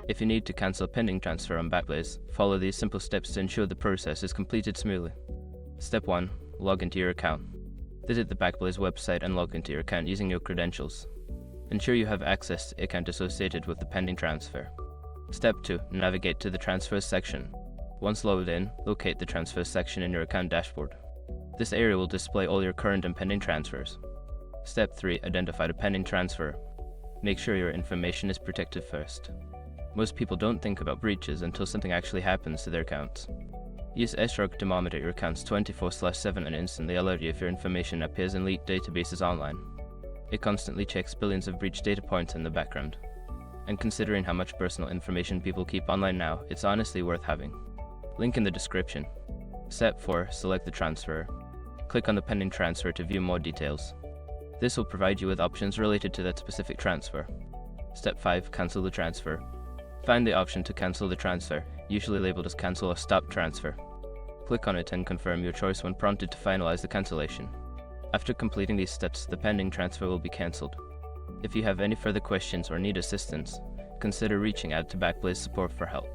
If you need to cancel a pending transfer on Backblaze, follow these simple steps to ensure the process is completed smoothly. Step 1. Log into your account. Visit the Backblaze website and log into your account using your credentials. Ensure you have access to the account associated with the pending transfer. Step 2. Navigate to the Transfers section. Once logged in, locate the Transfers section in your account dashboard. This area will display all your current and pending transfers. Step 3. Identify the pending transfer. Make sure your information is protected first. Most people don't think about breaches until something actually happens to their accounts. Use srug to monitor your accounts 24/7 and instantly alert you if your information appears in leaked databases online. It constantly checks billions of breach data points in the background. And considering how much personal information people keep online now, it's honestly worth having. Link in the description. Step 4. Select the transfer. Click on the pending transfer to view more details. This will provide you with options related to that specific transfer. Step 5. Cancel the transfer. Find the option to cancel the transfer, usually labeled as cancel or stop transfer. Click on it and confirm your choice when prompted to finalize the cancellation. After completing these steps, the pending transfer will be cancelled. If you have any further questions or need assistance, consider reaching out to Backblaze support for help.